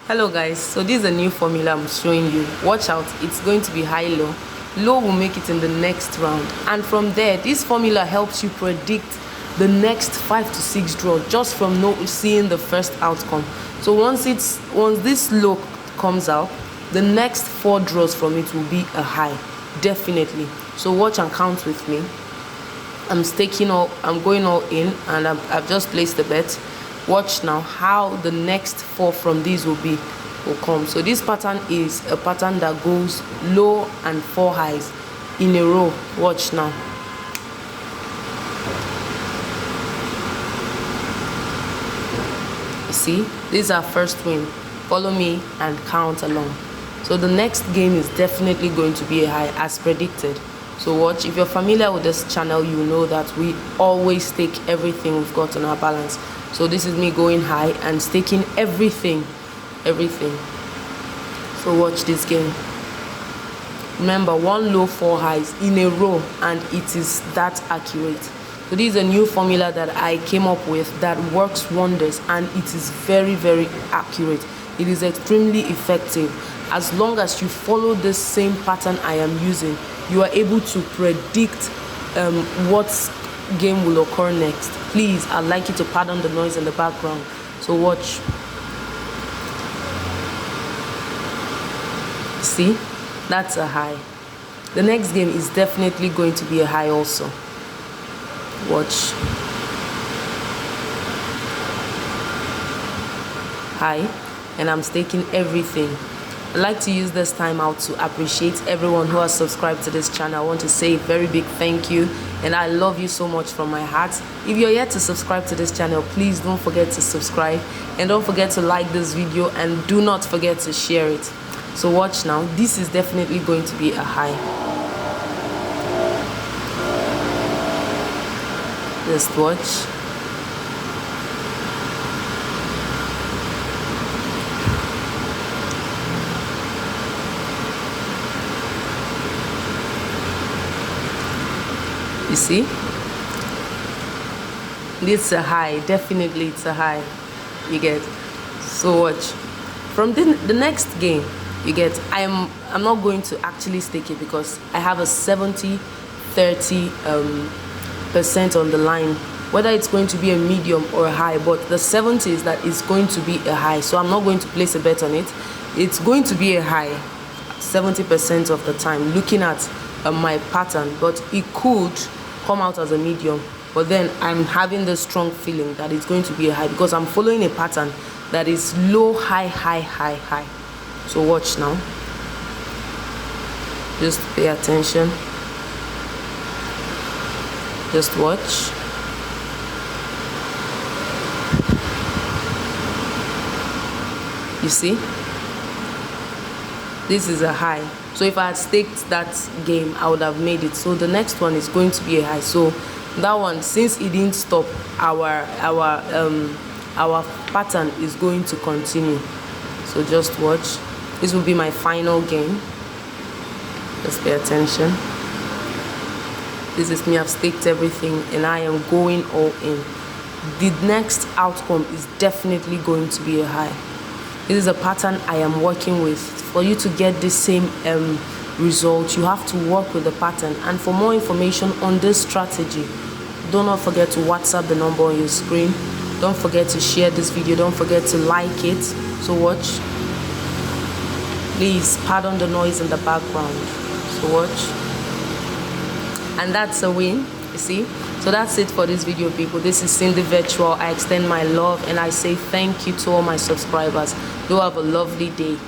Hello guys, so this is a new formula I'm showing you. Watch out, it's going to be high-low. Low will make it in the next round, and from there this formula helps you predict the next 5 to 6 draws just from seeing the first outcome. So once this low comes out, the next 4 draws from it will be a high, definitely. So watch and count with me. I'm going all in, and I've just placed the bet. Watch now how the next 4 from these will come. So this pattern is a pattern that goes low and 4 highs in a row. Watch now. See, this is our first win. Follow me and count along. So the next game is definitely going to be a high as predicted. So watch. If you're familiar with this channel, you know that we always stake everything we've got on our balance. So this is me going high and staking everything. So watch this game. Remember, 1 low, 4 highs in a row, and it is that accurate. So this is a new formula that I came up with that works wonders, and it is very, very accurate. It is extremely effective. As long as you follow the same pattern I am using, you are able to predict what game will occur next. Please, I'd like you to pardon the noise in the background. So watch. See, that's a high. The next game is definitely going to be a high also. Watch. High, and I'm staking everything. I'd like to use this time out to appreciate everyone who has subscribed to this channel. I want to say a very big thank you, and I love you so much from my heart. If you're yet to subscribe to this channel, please don't forget to subscribe, and don't forget to like this video, and do not forget to share it. So watch now. This is definitely going to be a high. Just watch. You see, this is a high. Definitely it's a high. You get. So watch. From the next game, you get, I'm not going to actually stake it because I have a 70-30% on the line, whether it's going to be a medium or a high. But the 70 is that it's going to be a high, so I'm not going to place a bet on it. It's going to be a high 70% of the time, looking at my pattern, but it could come out as a medium. But then I'm having the strong feeling that it's going to be a high because I'm following a pattern that is low, high, high, high, high. So watch now. Just pay attention. Just watch. You see? This is a high. So if I had staked that game, I would have made it. So the next one is going to be a high. So that one, since it didn't stop, our pattern is going to continue. So just watch. This will be my final game. Just pay attention. This is me. I've staked everything, and I am going all in. The next outcome is definitely going to be a high. This is a pattern I am working with. For you to get the same result, you have to work with the pattern. And for more information on this strategy, do not forget to WhatsApp the number on your screen. Don't forget to share this video. Don't forget to like it. So watch. Please pardon the noise in the background. So watch. And that's a win, you see. So that's it for this video, people. This is Cindy Virtual. I extend my love and I say thank you to all my subscribers. Do have a lovely day.